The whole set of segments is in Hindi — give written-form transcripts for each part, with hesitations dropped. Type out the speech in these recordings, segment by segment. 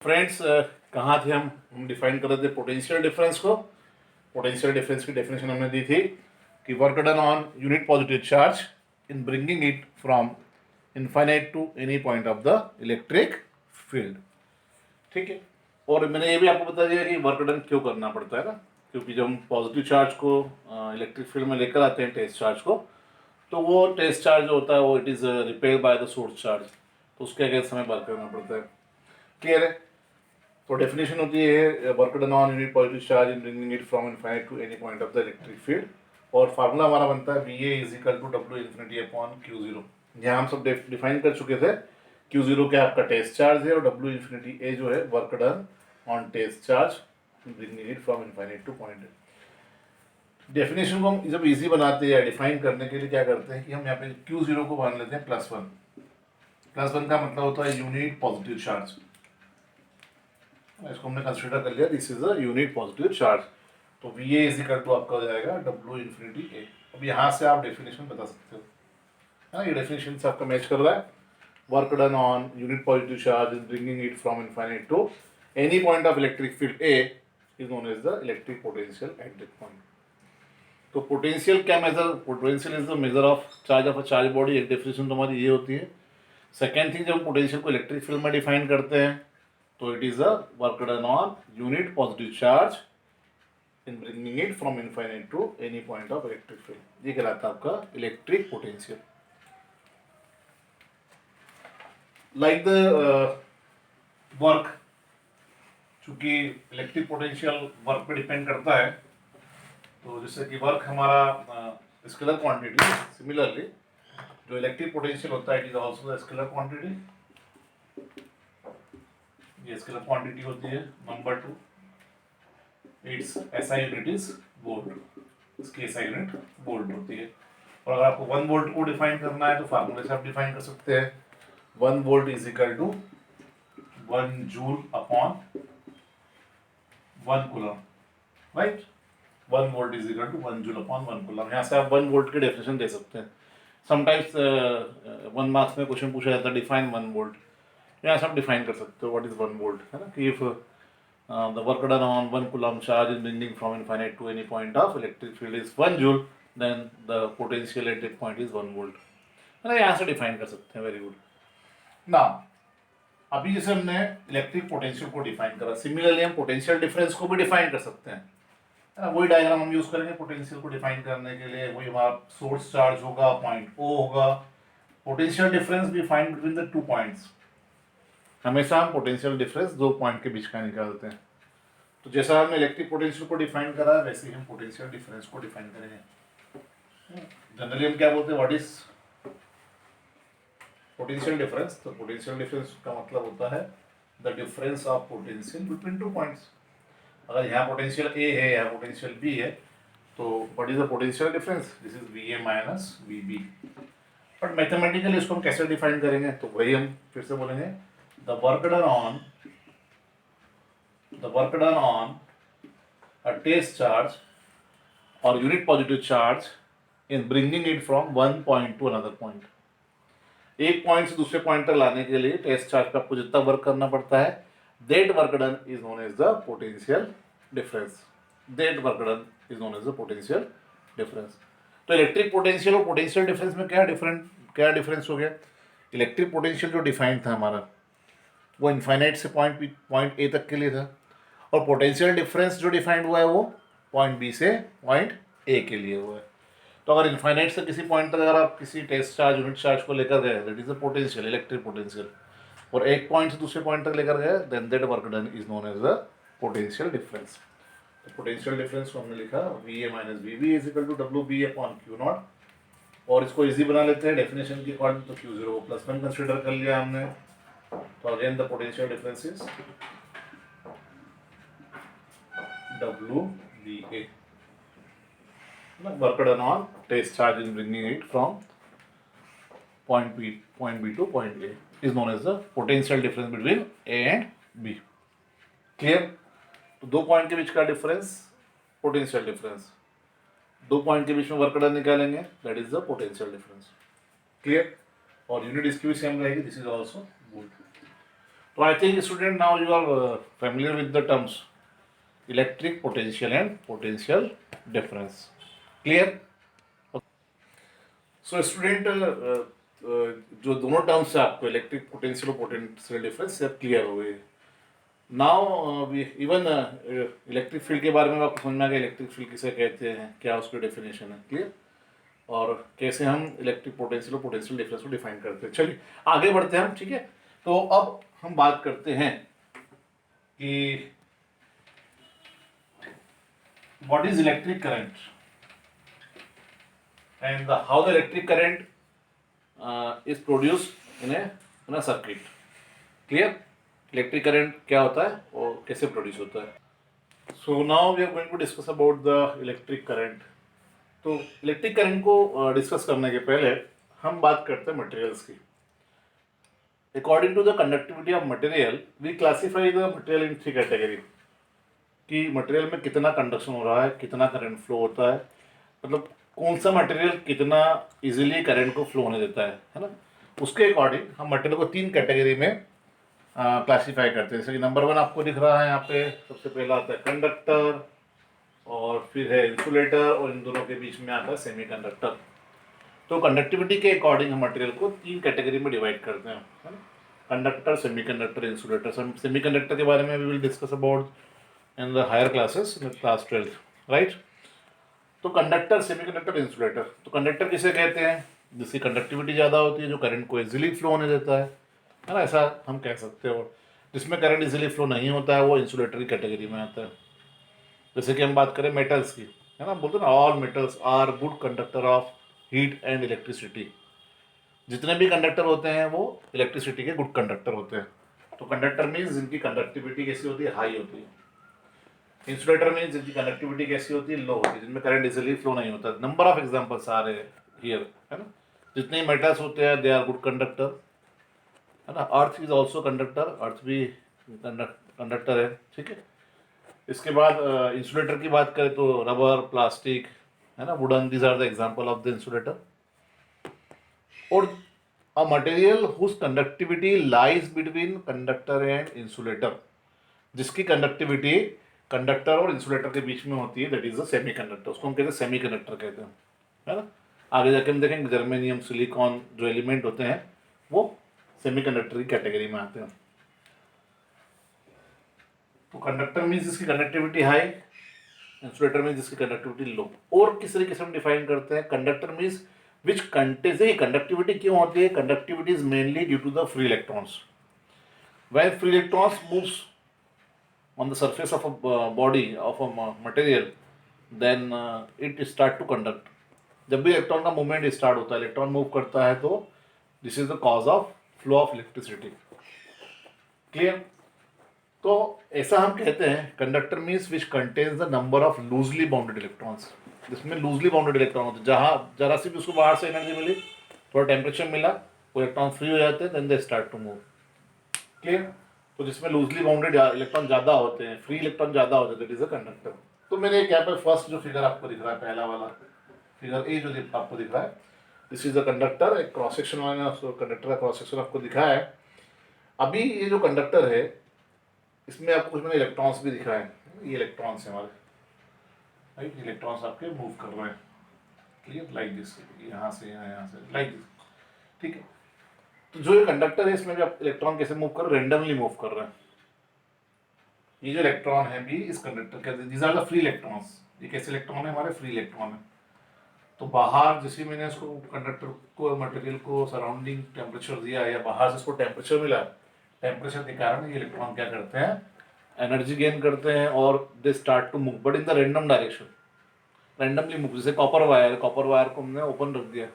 फ्रेंड्स कहाँ थे हम डिफाइन कर रहे थे पोटेंशियल डिफरेंस को। पोटेंशियल डिफरेंस की डेफिनेशन हमने दी थी कि work done on unit positive charge in bringing it from infinite to any point of the electric field. ठीक है, और मैंने ये भी आपको बता दिया कि वर्क डन क्यों करना पड़ता है ना, क्योंकि जब हम पॉजिटिव चार्ज को इलेक्ट्रिक फील्ड में लेकर आते हैं टेस्ट चार्ज को, तो वो टेस्ट चार्ज जो होता है वो it is repelled by the source charge, तो उसके अगेंस्ट हमें वर्क करना पड़ता है। क्लियर है? तो डेफिनेशन होती है work done on unit positive charge in bringing it from infinite to any point of the electric field, और फार्मूला हमारा बनता है V A is equal to W infinity upon q zero. यहाँ हम सब डिफाइन कर चुके थे। क्यू जीरो क्या आपका टेस्ट चार्ज है और डब्ल्यू इन्फिनिटी ए जो है work done on test charge bringing it from infinite to point. Definition को हम जब इजी बनाते हैं या डिफाइन करने के लिए क्या करते हैं कि हम यहाँ पे क्यू जीरो को मान लेते हैं +1। +1 का मतलब होता है यूनिट पॉजिटिव चार्ज। इसको हमने कंसिडर कर लिया, this is a unit positive charge. तो V A is equal to आपका हो जाएगा डब्ल्यू इन्फिनिटी ए। अब यहाँ से आप डेफिनेशन बता सकते हो, है ना, ये डेफिनेशन से आपका मैच कर रहा है। Work done on unit positive charge is bringing it from infinite to any point of electric field A is known as the electric potential at that point. तो पोटेंशियल क्या measure, potential is the measure of charge of a charge body. एक डेफिनेशन तो हमारी ये होती है। सेकेंड थिंग, जब हम पोटेंशियल को इलेक्ट्रिक फील्ड में डिफाइन करते हैं तो it is a work done on unit positive charge in bringing it from infinite to any point of electric field. ये कहलाता है आपका electric potential. Like the work, चूंकि इलेक्ट्रिक पोटेंशियल वर्क पे डिपेंड करता है, तो जैसे कि वर्क हमारा स्केलर क्वांटिटी, सिमिलरली जो इलेक्ट्रिक पोटेंशियल होता है it is also the scalar quantity. ये स्केलर क्वांटिटी होती है। Number 2, its SI unit is volt, इसकी एसआई यूनिट वोल्ट होती है। और अगर आपको 1 वोल्ट को डिफाइन करना है तो फार्मूले से आप डिफाइन कर सकते हैं। 1 volt is equal to 1 joule upon 1 coulomb, right. 1 volt is equal to 1 joule upon 1 coulomb. यहाँ से आप 1 वोल्ट की डेफिनेशन दे सकते हैं। समटाइम्स 1 मार्क्स में क्वेश्चन पूछा जाता है डिफाइन 1 वोल्ट, यहाँ से आप डिफाइन कर सकते हो व्हाट इज 1 वोल्ट, है ना, कि if the work done on 1 coulomb charge is bringing from infinite to any point of electric field is 1 joule, then the potential at that point is 1 volt, है ना। यहाँ से डिफाइन कर सकते हैं। Very good. ना अभी जैसे हमने इलेक्ट्रिक पोटेंशियल को डिफाइन करा, सिमिलरली हम पोटेंशियल डिफरेंस को भी डिफाइन कर सकते हैं, है ना। वही डायग्राम हम यूज करेंगे पोटेंशियल को डिफाइन करने के लिए। वही हमारा सोर्स चार्ज होगा, पॉइंट ओ होगा। पोटेंशियल डिफरेंस भी फाइंड बिटवीन द 2 पॉइंट्स। हमेशा हम पोटेंशियल डिफरेंस 2 पॉइंट के बीच का निकालते हैं। तो जैसा हमने इलेक्ट्रिक पोटेंशियल को डिफाइन करा है वैसे ही हम पोटेंशियल डिफरेंस को डिफाइन करेंगे। जनरली हम क्या बोलते हैं, व्हाट इज पोटेंशियल डिफरेंस। तो पोटेंशियल डिफरेंस का मतलब होता है the difference of potential between 2 points. अगर यहाँ पोटेंशियल ए है, यहाँ पोटेंशियल बी है, तो what is the potential difference, this is V A minus V B. But mathematically इसको हम कैसे डिफाइन करेंगे, तो वही हम फिर से बोलेंगे the work done on a test charge or unit positive charge in bringing it from one point to another point। एक पॉइंट से दूसरे पॉइंट तक लाने के लिए टेस्ट चार्ज पे आपको जितना वर्क करना पड़ता है, that work done is known as the potential difference। that work done is known as the potential difference। तो इलेक्ट्रिक पोटेंशियल और पोटेंशियल डिफरेंस में क्या डिफरेंस हो गया। इलेक्ट्रिक पोटेंशियल जो डिफाइंड था हमारा वो इनफाइनाइट से पॉइंट ए तक के लिए था, और पोटेंशियल डिफरेंस जो डिफाइंड हुआ है वो पॉइंट बी से पॉइंट ए के लिए हुआ है। तो अगर इनफाइनाइट से किसी पॉइंट तक अगर आप किसी टेस्ट चार्ज यूनिट चार्ज को लेकर गए, that is the potential, electric potential, और एक पॉइंट से दूसरे पॉइंट तक लेकर गए, then that work done is known as the potential difference. तो पोटेंशियल डिफरेंस को हमने लिखा V A minus V B is equal to W B upon q not. और इसको इजी बना लेते हैं डेफिनेशन के अकॉर्डिंग। तो क्यू जीरो को +1 कंसिडर कर लिया हमने। तो again the potential difference is WBA, work done on test charge in bringing it from point B to point A is known as the potential difference between A and B। Clear. तो 2 पॉइंट के बीच का डिफरेंस पोटेंशियल डिफरेंस, 2 पॉइंट के बीच में वर्क डन निकालेंगे, that is the potential difference. Clear. और यूनिट इसकी भी सेम रहेगी, this is also volt. So I think student now you are familiar with the terms electric potential and potential difference. Clear? So student जो दोनों टर्म्स है आपको इलेक्ट्रिक पोटेंशियल और पोटेंशियल डिफरेंस सब क्लियर हो गए. नाउ इवन इलेक्ट्रिक फील्ड के बारे में आपको समझ में आ गया इलेक्ट्रिक फील्ड किसे कहते हैं, क्या उसकी डेफिनेशन है. क्लियर? और कैसे हम इलेक्ट्रिक पोटेंशियल और पोटेंशियल डिफरेंस को डिफाइन करते हैं. चलिए आगे बढ़ते हैं हम. ठीक है, तो अब हम बात करते हैं कि what is electric current and how the electric current is produced in a circuit. Clear? Electric current क्या होता है और कैसे प्रोड्यूस होता है. So now we are going to discuss about the electric current. तो इलेक्ट्रिक करंट को डिस्कस करने के पहले हम बात करते हैं मटेरियल्स की. According to the conductivity of material we classify the material in 3 category. कि मटेरियल में कितना कंडक्शन हो रहा है, कितना करंट फ्लो होता है, मतलब कौन सा मटेरियल कितना इजीली करंट को फ्लो होने देता है ना. उसके अकॉर्डिंग हम मटेरियल को 3 कैटेगरी में क्लासीफाई करते हैं. जैसे कि नंबर 1 आपको दिख रहा है यहाँ पे, सबसे पहला आता है कंडक्टर, और फिर है इंसुलेटर, और इन दोनों के बीच में आता है सेमीकंडक्टर. तो कंडक्टिविटी के अकॉर्डिंग हम मटेरियल को 3 कैटेगरी में डिवाइड करते हैं, है ना. Conductor, semiconductor, insulator. सेमीकंडक्टर के बारे में we will discuss about in the higher classes in class 12, right. तो कंडक्टर, सेमीकंडक्टर, इंसुलेटर. तो कंडक्टर किसे कहते हैं? जिसकी कंडक्टिविटी ज़्यादा होती है, जो करंट को इजीली फ्लो होने देता है ना, ऐसा हम कह सकते हो. जिसमें करंट इजीली फ्लो नहीं होता है वो इंसुलेटर की कैटेगरी में आता है. जैसे कि हम बात करें मेटल्स की, है ना, बोलते हैं ना all metals are good conductor of heat and electricity. जितने भी कंडक्टर होते हैं वो इलेक्ट्रिसिटी के गुड कंडक्टर होते हैं. तो कंडक्टर मीन्स जिनकी कंडक्टिविटी कैसी होती है, हाई होती है. इंसुलेटर में जिनकी कंडक्टिविटी कैसी होती है, लो होती है, जिनमें करंट इजीली फ्लो नहीं होता. नंबर ऑफ एग्जांपल्स आ रहे हैं हियर, है ना. जितने मेटल्स होते हैं दे आर गुड कंडक्टर, है ना. अर्थ इज आल्सो कंडक्टर, अर्थ भी कंडक्टर है. ठीक है. इसके बाद इंसुलेटर की बात करें तो रबर, प्लास्टिक, है ना, wooden, these are the example of the insulator. और a material whose conductivity lies between conductor and insulator. जिसकी कंडक्टिविटी कंडक्टर और इंसुलेटर के बीच में होती है, दैट इज अ सेमीकंडक्टर. उसको हम कहते हैं सेमीकंडक्टर कहते हैं, है ना. आगे जाके हम देखेंगे जर्मेनियम, सिलिकॉन जो एलिमेंट होते हैं वो सेमीकंडक्टर की कैटेगरी में आते हैं. तो कंडक्टर मीन्स जिसकी कंडक्टिविटी हाई, इंसुलेटर मीन्स जिसकी कंडक्टिविटी लो. और किस तरीके से हम डिफाइन करते हैं? Conductor means which contains. Conductivity क्यों होती है? Conductivity is mainly due to the free electrons. When free electrons moves on the surface of a body of a material, then it start to conduct. जब भी इलेक्ट्रॉन का मूवमेंट स्टार्ट होता है, इलेक्ट्रॉन मूव करता है, तो this is the cause of flow of electricity. Clear? तो ऐसा हम कहते हैं conductor means which contains the number of loosely bounded electrons. जिसमें लूजली बाउंडेड इलेक्ट्रॉन होते हैं, जहाँ जरा सी भी उसको बाहर से एनर्जी मिली, थोड़ा टेम्परेचर मिला, वो इलेक्ट्रॉन फ्री हो जाते हैं, then they start to move. Clear? तो जिसमें लूजली बाउंडेड इलेक्ट्रॉन ज़्यादा होते हैं, फ्री इलेक्ट्रॉन ज़्यादा होते हैं, दैट इज अ कंडक्टर. तो मेरे यहाँ पर फर्स्ट जो फिगर आपको दिख रहा है, पहला वाला फिगर ए जो आपको दिख रहा है, दिस इज अ कंडक्टर. एक क्रॉस सेक्शन मैंने कंडक्टर का क्रॉस सेक्शन आपको दिखाया है. अभी ये जो कंडक्टर है इसमें आपको कुछ मैंने इलेक्ट्रॉन्स भी दिख रहा है. ये इलेक्ट्रॉन्स हैं हमारे, राइट. इलेक्ट्रॉन्स आपके मूव कर रहे हैं. क्लियर? लाइक दिस, यहाँ से यहाँ से, लाइक दिस. ठीक है. तो जो ये कंडक्टर है इसमें भी आप इलेक्ट्रॉन कैसे मूव कर रहे हैं? रेंडमली मूव कर रहे हैं. ये जो इलेक्ट्रॉन है भी इस कंडक्टर के, these are the free electrons. ये कैसे इलेक्ट्रॉन है? हमारे फ्री इलेक्ट्रॉन है. तो बाहर जैसे मैंने इसको कंडक्टर को, मटेरियल को सराउंडिंग टेम्परेचर दिया या बाहर से इसको टेम्परेचर मिला, टेम्परेचर के कारण ये इलेक्ट्रॉन क्या करते हैं? एनर्जी गेन करते हैं और they start to move, but in the random direction. Randomly move. जैसे कॉपर वायर को हमने ओपन रख दिया,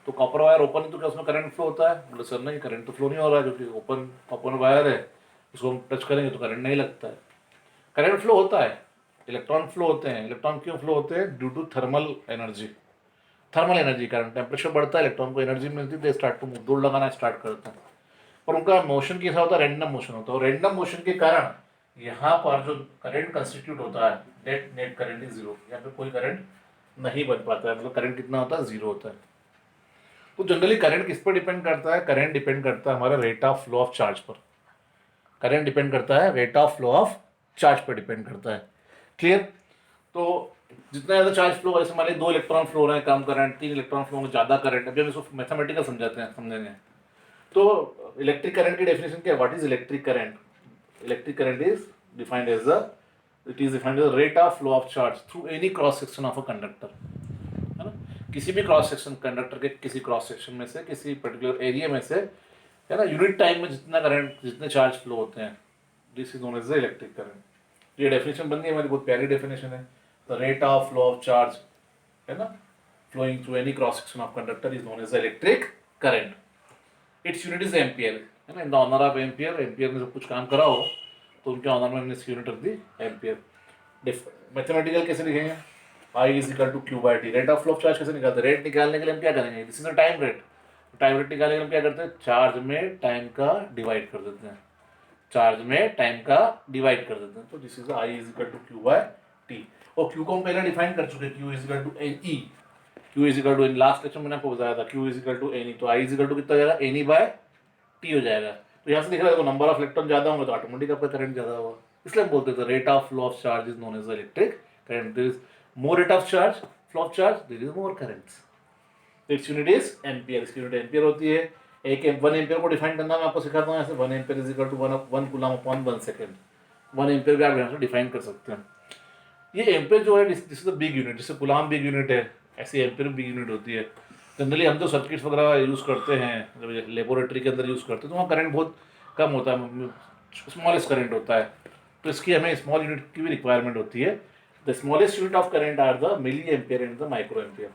तो कॉपर वायर ओपन है तो क्या उसमें करंट फ्लो होता है? बोले सर नहीं, करंट तो फ्लो नहीं हो रहा है, क्योंकि ओपन कॉपर वायर है, उसको हम टच करेंगे तो करंट नहीं लगता है. करंट फ्लो होता है, इलेक्ट्रॉन फ्लो होते हैं. इलेक्ट्रॉन क्यों फ्लो होते हैं? Due to thermal energy. Thermal energy कारण टेम्परेचर बढ़ता है, इलेक्ट्रॉन को एनर्जी मिलती है, तो स्टार्ट टू मूव, दौड़ लगाना स्टार्ट करता है. और उनका मोशन कैसा होता है? रैंडम मोशन होता है. और रैंडम मोशन के कारण यहाँ पर जो करंट कंस्टिट्यूट होता है, नेट करंट इज जीरो. यहाँ पे कोई करंट नहीं बन पाता है. मतलब करंट कितना होता है? जीरो होता है. तो जनरली करंट किस पर डिपेंड करता है? करंट डिपेंड करता है हमारे rate of flow of charge पर. करंट डिपेंड करता है rate of flow of charge पर डिपेंड करता है। क्लियर? तो जितना ज़्यादा चार्ज फ्लो, जैसे मान लीजिए 2 इलेक्ट्रॉन फ्लो हो रहे हैं कम करंट, 3 इलेक्ट्रॉन फ्लो में ज़्यादा करंट, अभी हम इसको मैथमेटिकल समझाते हैं, समझेंगे। तो इलेक्ट्रिक करंट की डेफिनेशन क्या है? What is electric current? Electric current is defined as the rate of flow of charge through any cross section of a conductor, है ना? किसी भी क्रॉस सेक्शन, कंडक्टर के किसी क्रॉस सेक्शन में से, किसी पर्टिकुलर एरिया में से, है ना, यूनिट टाइम में जितना करंट, जितने चार्ज फ्लो होते हैं, this is known as the electric current. ये डेफिनेशन बन गई हमारी, बहुत प्यारी डेफिनेशन है। The rate of flow of charge, है ना, flowing through any cross section of conductor is known as the electric current. Its unit is ampere, है ना? In the honor of ampere, ampere ने जब कुछ काम करा हो तो उनके ऑनर में हमने इसकी यूनिट रख दी एम्पियर। मैथमेटिकल कैसे लिखेंगे? I is equal to Q by T। Rate of flow of charge कैसे निकालते हैं? रेट निकालने के लिए हम क्या करेंगे? This is the time rate. Time rate निकालने के लिए हम क्या करते हैं? चार्ज में टाइम का डिवाइड कर देते हैं, चार्ज में टाइम का डिवाइड कर देते हैं। तो this is I is equal to Q by T। और Q को हम पहले डिफाइन कर चुके हैं, Q is equal to NE। Q is equal to, in last lecture में मैंने आपको बताया था, Q is equal to n e, तो I इज इक्वल टू कितना हो जाएगा? एनी बाय टी हो जाएगा। तो यहाँ से दिख रहा है नंबर ऑफ इलेक्ट्रॉन ज़्यादा होंगे तो ऑटोमेटिक आपका करंट ज़्यादा होगा, इसलिए हम बोलते थे rate of flow of charge is known as the electric current. There is more rate of charge, flow of charge, there is more currents. Its unit is ampere, इसकी यूनिट एम्पियर होती है। एक 1 एम्पियर को डिफाइन करना मैं आपको सिखाता हूँ। ऐसे 1 ampere is equal to 1 coulomb upon 1 second. 1 ampere भी आप यहाँ से डिफाइन कर सकते हैं। ये एम्पियर जो है, this is the big unit, जैसे कूलम बिग यूनिट है, ऐसी एम्पियर बिग यूनिट होती है। जनरली हम जो सर्किट्स वगैरह यूज़ करते हैं, जब लेबोरेटरी के अंदर यूज़ करते हैं, तो वहाँ करंट बहुत कम होता है, स्मॉलेस्ट करंट होता है, तो इसकी हमें स्मॉल यूनिट की भी रिक्वायरमेंट होती है। The smallest unit of current are the milli ampere and the micro ampere.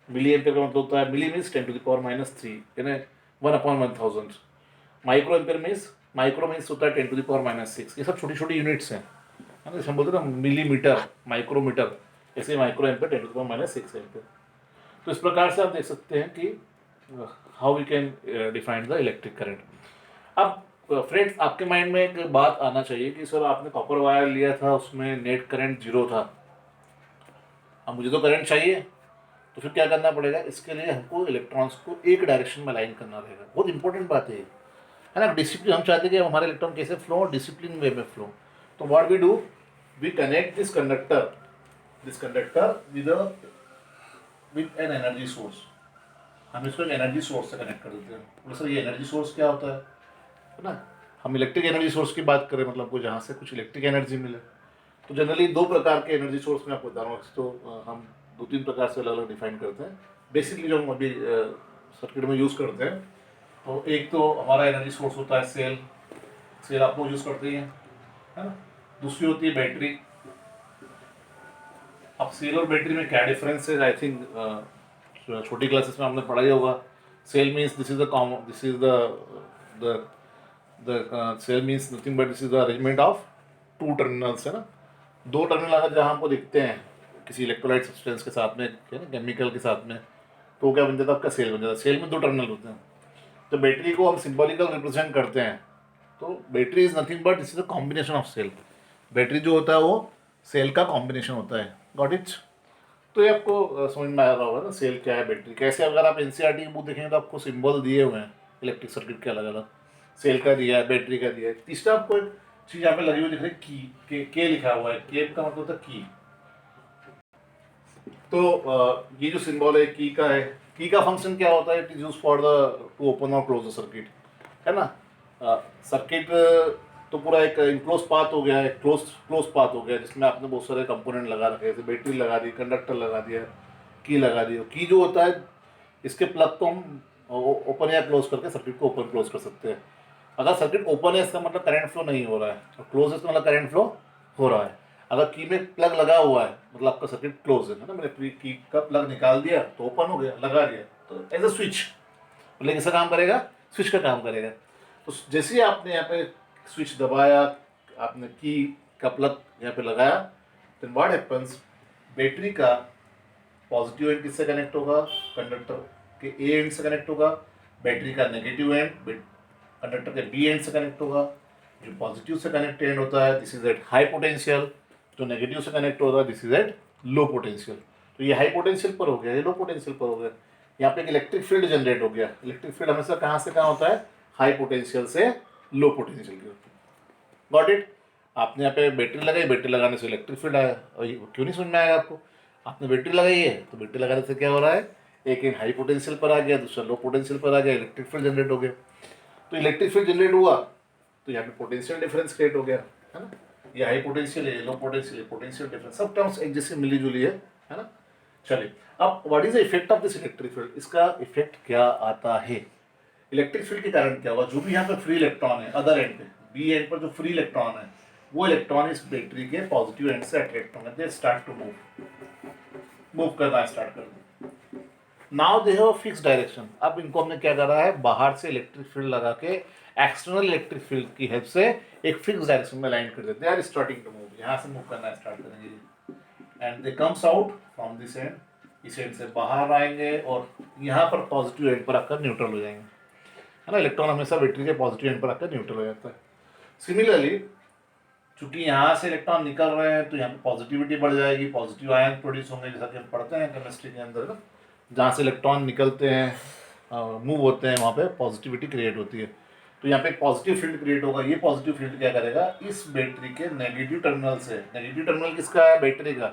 Milli ampere का मतलब होता है, मिली मीन्स 10⁻³ यानी 1/1000। माइक्रो एम्पियर मीन्स होता है 10⁻⁶। ये सब छोटी छोटी यूनिट्स हैं, है ना? जैसे हम बोलते हैं ना मिलीमीटर, माइक्रोमीटर, ऐसे माइक्रो एम्पियर 10⁻⁶ एम्पियर। तो इस प्रकार से आप देख सकते हैं कि how we can define the electric current. अब फ्रेंड्स, आपके माइंड में एक बात आना चाहिए कि सर आपने कॉपर वायर लिया था, उसमें नेट करंट 0 था, अब मुझे तो करंट चाहिए, तो फिर क्या करना पड़ेगा? इसके लिए हमको इलेक्ट्रॉन्स को एक डायरेक्शन में लाइन करना रहेगा। बहुत इंपॉर्टेंट बात है ना? डिसिप्लिन, हम चाहते हैं कि हमारे इलेक्ट्रॉन कैसे फ्लो, डिसिप्लिन वे में फ्लो। तो what we do, we connect this conductor with an energy source. हम इसको एक एनर्जी सोर्स से कनेक्ट कर देते हैं। बोले सर ये एनर्जी सोर्स क्या होता है ना? हम इलेक्ट्रिक एनर्जी सोर्स की बात करें, मतलब को जहाँ से कुछ इलेक्ट्रिक एनर्जी मिले, तो जनरली 2 प्रकार के एनर्जी सोर्स में आपको बता रहा हूँ। तो हम 2-3 प्रकार से अलग अलग डिफाइन करते हैं बेसिकली, जो हम अभी सर्किट में यूज़ करते हैं। तो एक तो हमारा एनर्जी सोर्स होता है सेल आप लोग यूज़ करते हैं, है ना? दूसरी होती है बैटरी। अब सेल और बैटरी में क्या डिफरेंस है? आई थिंक छोटी क्लासेस में हमने पढ़ा ही होगा। Cell means this is the cell means nothing but this is the arrangement of 2 terminals, है ना? 2 टर्मिनल अगर जहाँ हमको दिखते हैं किसी इलेक्ट्रोलाइट सब्सटेंस के साथ में, है ना, केमिकल के साथ में, तो क्या बन जाता है? आपका सेल बन जाता है। सेल में 2 टर्मिनल होते हैं। तो बैटरी को हम सिंबॉलिकल रिप्रेजेंट करते हैं, तो battery is nothing but this is the combination of cell. Battery जो होता है वो सेल का कॉम्बिनेशन होता है। Got it? तो ये आपको समझ में आ रहा होगा ना सेल क्या है, बैटरी कैसे। अगर आप एनसीईआरटी की बुक देखेंगे तो आपको सिंबल दिए हुए हैं इलेक्ट्रिक सर्किट के अलग अलग, सेल का दिया है, बैटरी का दिया है। तीसरा आपको एक चीज़ यहाँ पे लगी हुई दिख रही है, की के लिखा हुआ है। के का मतलब होता है की। तो ये जो सिंबल है की का है, की का फंक्शन क्या होता है? It is use for the two open और क्लोज द सर्किट, है ना? सर्किट तो पूरा एक इनक्लोज पाथ हो गया है, क्लोज पाथ हो गया, जिसमें आपने बहुत सारे कंपोनेंट लगा रखे हैं, जैसे बैटरी लगा दी, कंडक्टर लगा दिया, की लगा दी। की जो होता है, इसके प्लग को हम ओपन या क्लोज करके सर्किट को ओपन क्लोज कर सकते हैं। अगर सर्किट ओपन है इसका मतलब करंट फ्लो नहीं हो रहा है, और क्लोज है इसका मतलब करंट फ्लो हो रहा है। अगर की में प्लग लगा हुआ है मतलब आपका सर्किट क्लोज है ना? मैंने की का प्लग निकाल दिया तो ओपन हो गया, लगा दिया तो एज अ स्विच, मतलब कैसा काम करेगा? स्विच का काम करेगा। तो जैसे ही आपने यहाँ पे स्विच दबाया, आपने की का प्लग यहाँ पे लगाया, देन व्हाट हैपेंस, बैटरी का पॉजिटिव एंड किससे कनेक्ट होगा? कंडक्टर के ए एंड से कनेक्ट होगा। बैटरी का नेगेटिव एंड कंडक्टर के बी एंड से कनेक्ट होगा। जो पॉजिटिव से कनेक्ट एंड होता है this is at high potential, जो नेगेटिव से कनेक्ट होता है this is at low potential. तो ये हाई पोटेंशियल पर हो गया, ये लो पोटेंशियल पर हो गया। यहाँ पे एक इलेक्ट्रिक फील्ड जनरेट हो गया। इलेक्ट्रिक फील्ड हमेशा कहाँ से कहाँ होता है? हाई पोटेंशियल से लो पोटेंशियल की। Got it? आपने यहाँ पे बैटरी लगाई, बैटरी लगाने से इलेक्ट्रिक फील्ड आया, और ये क्यों नहीं समझ में आएगा आपको? आपने बैटरी लगाई है तो बैटरी लगाने से क्या हो रहा है, एक इन हाई पोटेंशियल पर आ गया, दूसरा लो पोटेंशियल पर आ गया, इलेक्ट्रिक फील्ड जनरेट हो गया। तो इलेक्ट्रिक फील्ड जनरेट हुआ तो यहाँ पे पोटेंशियल डिफरेंस क्रिएट हो गया, है ना? ये हाई पोटेंशियल है, लो पोटेंशियल, पोटेंशियल डिफरेंस, सब टर्म्स एक जैसे मिली जुली है ना? चलिए, अब what is the effect of this electric field? इसका इफेक्ट क्या आता है? इलेक्ट्रिक फील्ड के कारण क्या होगा, जो भी यहाँ पे फ्री इलेक्ट्रॉन है अदर एंड पे, बी एंड पर जो फ्री इलेक्ट्रॉन है, वो इलेक्ट्रॉन इस बैटरी के पॉजिटिव एंड से अट्रैक्ट होंगे, दे स्टार्ट टू मूव करना स्टार्ट कर दें। Now they have a fix direction. अब इनको हमने क्या करा है, बाहर से इलेक्ट्रिक फील्ड लगा के एक्सटर्नल इलेक्ट्रिक फील्ड की हेल्प से एक फिक्स डायरेक्शन में लाइन कर देते हैं, they are starting to move, यहाँ से मूव करना स्टार्ट करेंगे and they comes out from this end, इस एंड से बाहर आएंगे और यहाँ पर पॉजिटिव एंड पर आकर न्यूट्रल हो जाएंगे, है ना? इलेक्ट्रॉन हमेशा बैटरी के पॉजिटिव एंड पर आकर न्यूट्रल हो जाता है। सिमिलरली चूंकि यहाँ से इलेक्ट्रॉन निकल रहे हैं तो यहाँ पे पॉजिटिविटी बढ़ जाएगी, पॉजिटिव आयन प्रोड्यूस होंगे, जैसा कि हम पढ़ते हैं केमिस्ट्री के अंदर ना, जहाँ से इलेक्ट्रॉन निकलते हैं मूव होते हैं वहाँ पे पॉजिटिविटी क्रिएट होती है। तो यहाँ पे एक पॉजिटिव फील्ड क्रिएट होगा, ये पॉजिटिव फील्ड क्या करेगा, इस बैटरी के नेगेटिव टर्मिनल से, नेगेटिव टर्मिनल किसका है, बैटरी का,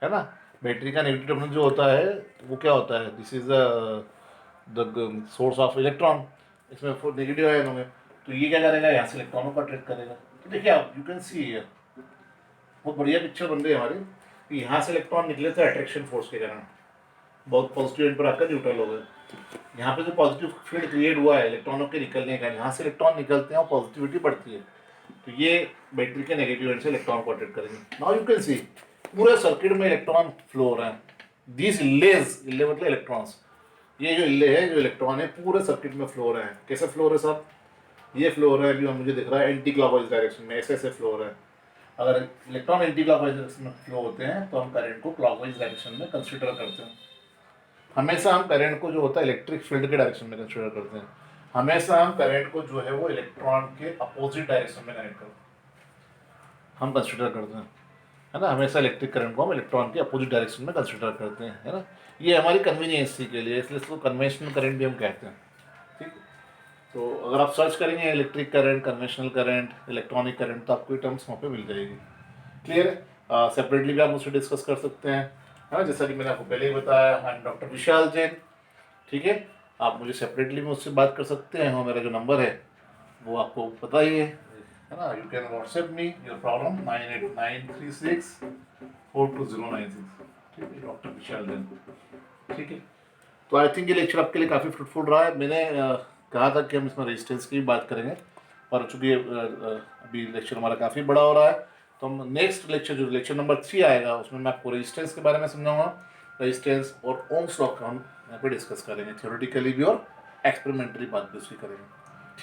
है ना? बैटरी का नेगेटिव टर्मिनल जो होता है वो क्या होता है, this is the source of electron, इसमें नेगेटिव आयन होंगे, तो ये क्या करेगा, यहाँ से इलेक्ट्रॉनों को अट्रैक्ट करेगा। तो देखिए आप, यू कैन सी हियर, बहुत बढ़िया पिक्चर बन रही है हमारी कि यहाँ से इलेक्ट्रॉन निकले थे अट्रैक्शन फोर्स के कारण, बहुत पॉजिटिव एंड पर आकर न्यूट्रल हो गए। यहाँ पे जो पॉजिटिव फील्ड क्रिएट हुआ है इलेक्ट्रॉनों के निकलने का, यहाँ से इलेक्ट्रॉन निकलते हैं और पॉजिटिविटी बढ़ती है, तो ये बैटरी के नेगेटिव एंड से इलेक्ट्रॉन को अट्रैक्ट करेंगे। नाउ यू कैन सी पूरे सर्किट में इलेक्ट्रॉन फ्लो हो रहे हैं, दिस इलेज, इले मतलब इलेक्ट्रॉन्स, ये जो इले है, जो इलेक्ट्रॉन है पूरे सर्किट में फ्लो हो रहे हैं। कैसे फ्लो हो रहे हैं साहब, ये फ्लो हो रहा है, अभी मुझे दिख रहा है एंटी क्लॉकवाइज डायरेक्शन में, ऐसे ऐसे फ्लो हो रहा है। अगर इलेक्ट्रॉन एंटी क्लॉकवाइज डायरेक्शन में फ्लो होते हैं तो हम करंट को क्लॉकवाइज डायरेक्शन में कंसिडर करते हैं। हमेशा हम करंट को जो होता है इलेक्ट्रिक फील्ड के डायरेक्शन में कंसिडर करते हैं, हमेशा हम करंट को जो है वो इलेक्ट्रॉन के अपोजिट डायरेक्शन में कनेक्ट करते हैं, हम कंसिडर करते हैं, है ना? हमेशा इलेक्ट्रिक करंट को हम इलेक्ट्रॉन के अपोजिट डायरेक्शन में कंसिडर करते हैं, है ना? ये हमारी कन्वीनियंस के लिए, इसलिए इसको कन्वेंशनल करंट भी हम कहते हैं, ठीक? तो अगर आप सर्च करेंगे electric current, conventional current, electronic current, तो आपको ये टर्म्स वहाँ पे मिल जाएगी। क्लियर है? सेपरेटली भी आप मुझसे डिस्कस कर सकते हैं, है ना? जैसा कि मैंने आपको पहले ही बताया, आई एम डॉक्टर विशाल जैन, ठीक है? आप मुझे सेपरेटली मुझसे बात कर सकते हैं, और मेरा जो नंबर है वो आपको पता ही है ना? You can WhatsApp me your problem 9893642096, ठीक है? डॉक्टर विशाल जैन, ठीक है? तो आई थिंक ये लेक्चर आपके लिए काफ़ी फ्रूटफुल रहा है। मैंने कहा था कि हम इसमें रेजिस्टेंस की भी बात करेंगे, पर चूँकि अभी लेक्चर हमारा काफ़ी बड़ा हो रहा है, तो हम नेक्स्ट लेक्चर, जो लेक्चर नंबर 3 आएगा, उसमें मैं आपको रेजिस्टेंस के बारे में समझाऊंगा, रेजिस्टेंस और ओम्स लॉ का हम यहाँ पे डिस्कस करेंगे, थ्योरेटिकली भी और एक्सपेरिमेंटली बात भी उसकी करेंगे।